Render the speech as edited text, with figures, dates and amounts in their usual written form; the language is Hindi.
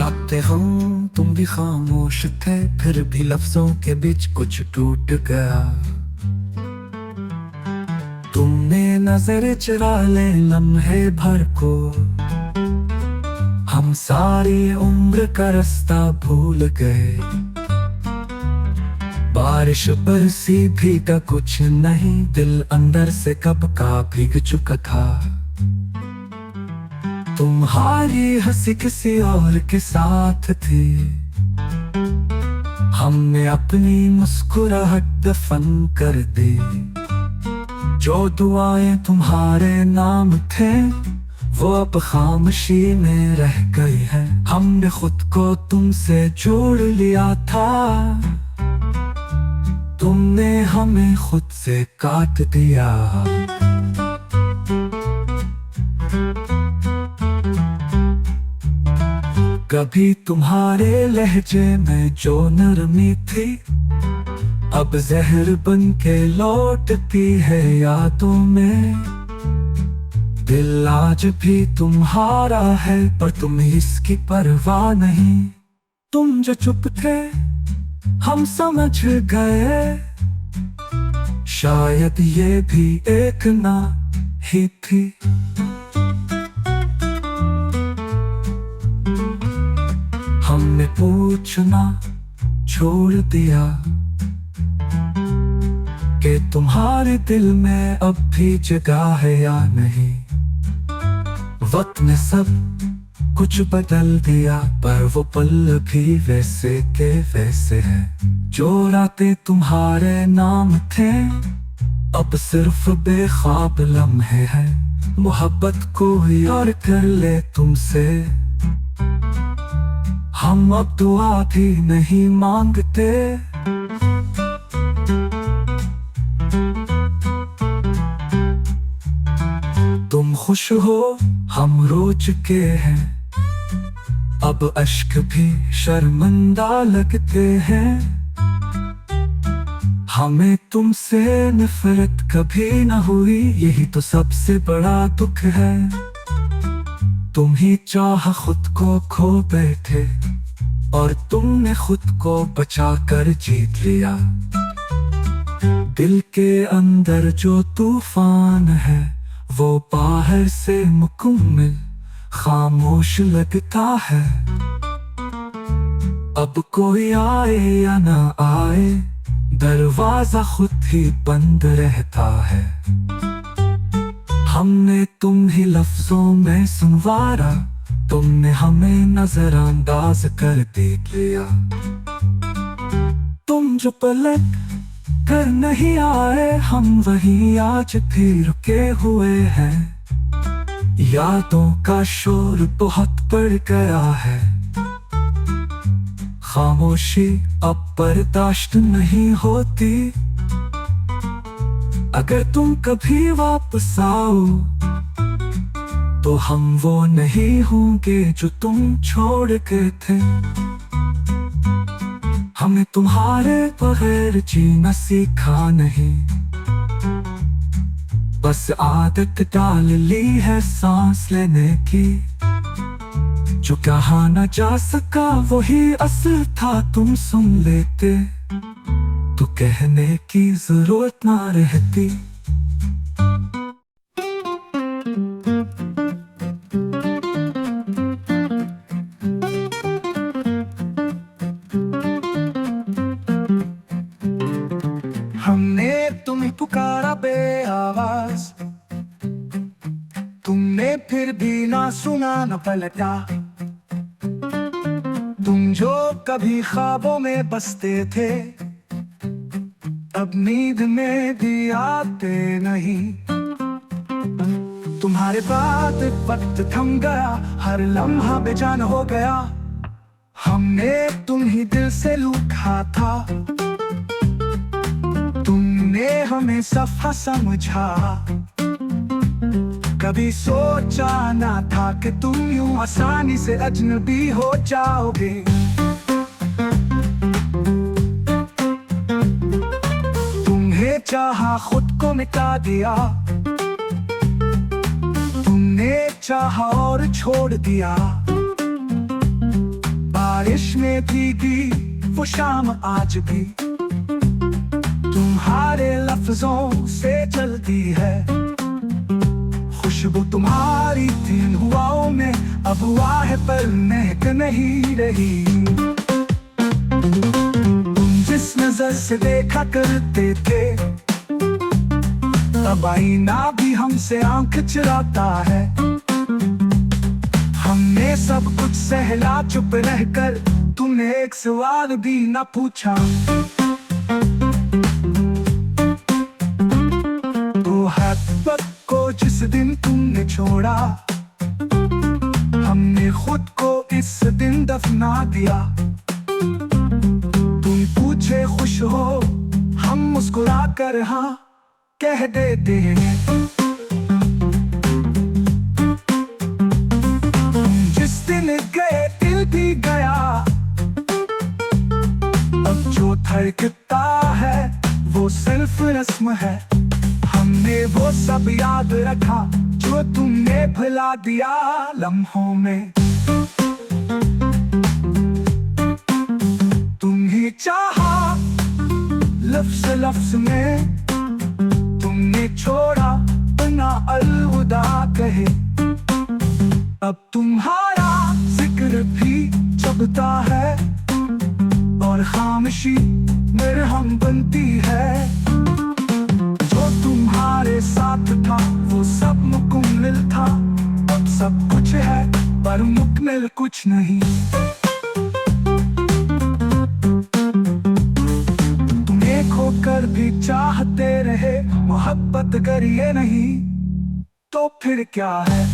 चाहते हम तुम भी खामोश थे, फिर भी लफ्जों के बीच कुछ टूट गया। तुमने नजर चुरा ले लम्हे भर को, हम सारी उम्र का रास्ता भूल गए। बारिश बरसी भीगा कुछ नहीं, दिल अंदर से कब का भीग चुका था। तुम्हारी हंसी किसी और के साथ थी, हमने अपनी मुस्कुराहट दफन कर दी। जो दुआएं तुम्हारे नाम थे वो अब खामोशी में रह गई है। हमने खुद को तुमसे जोड़ लिया था, तुमने हमें खुद से काट दिया। कभी तुम्हारे लहजे में जो नरमी थी, अब जहर बन के लौटती है यादों में। दिल आज भी तुम्हारा है पर तुम्हें इसकी परवाह नहीं। तुम जो चुप थे हम समझ गए, शायद ये भी एक ना ही थी। हमने पूछना छोड़ दिया कि तुम्हारे दिल में अब भी जगह है या नहीं। वक्त ने सब कुछ बदल दिया, पर वो पल भी वैसे के वैसे हैं। जो रातें तुम्हारे नाम थे अब सिर्फ बेख्वाब लम्हे हैं। मोहब्बत कोई और कर ले तुमसे, हम अब दुआ भी नहीं मांगते। तुम खुश हो हम रो चुके हैं, अब अश्क भी शर्मिंदा लगते हैं। हमें तुमसे नफरत कभी न हुई, यही तो सबसे बड़ा दुख है। तुम ही चाह खुद को खो बैठे और तुमने खुद को बचा कर जीत लिया। दिल के अंदर जो तूफान है वो बाहर से मुकम्मल खामोश लगता है। अब कोई आए या ना आए, दरवाजा खुद ही बंद रहता है। हमने तुम ही लफ्जों में संवारा, तुमने हमें नजरअंदाज कर देख लिया। तुम जो पलट कर नहीं आए, हम वहीं आज भी रुके हुए हैं। यादों का शोर बहुत बढ़ गया है, खामोशी अब बर्दाश्त नहीं होती। अगर तुम कभी वापस आओ तो हम वो नहीं होंगे जो तुम छोड़ गए थे। हमें तुम्हारे बगैर जीना सीखा नहीं, बस आदत डाल ली है सांस लेने की। जो कहा न जा सका वही असल था, तुम सुन लेते तो कहने की जरूरत ना रहती। हमने तुम्हें पुकारा बेआवाज, तुमने फिर भी ना सुना न पलटा। तुम जो कभी ख्वाबों में बसते थे अब नींद में भी आते नहीं। तुम्हारे बाद वक्त थम गया, हर लम्हा बेजान हो गया। हमने तुम ही दिल से लूटा था, तुमने हमें सफा समझा। कभी सोचा ना था कि तुम यूं आसानी से अजनबी हो जाओगे। तुम्हें चाहा खुद को मिटा दिया, तुमने चाहा और छोड़ दिया। बारिश में भीगी वो शाम आज भी तुम्हारे लफ्जों से चलती है। खुशबू तुम्हारी थी हवाओं में, अब हुआ है पर महक नहीं रही। तुम जिस नजर से देखा करते थे, अब आईना भी हमसे आंख चुराता है। हमने सब कुछ सहला चुप रहकर, तुमने एक सवाल भी ना पूछा। तो हाथ को जिस दिन तुमने छोड़ा, हमने खुद को इस दिन दफना दिया। तुम पूछे खुश हो, हम मुस्कुरा कर हाँ कह देते हैं। जिस दिन गए दिल भी गया, अब जो धड़कता है वो सिर्फ रस्म है। हमने वो सब याद रखा जो तुमने भुला दिया लम्हों में। तुम ही चाहा लफ्ज लफ्ज में, तुमने छोड़ा बिना अलविदा कहे। अब तुम्हारा जिक्र भी चुभता है और खामोशी मरहम बनती है। जो तुम्हारे साथ था वो सब मुकम्मल था, अब सब कुछ है पर मुकम्मल कुछ नहीं। तुम्हें खोकर भी चाहते रहे, मोहब्बत अगर ये नहीं तो फिर क्या है।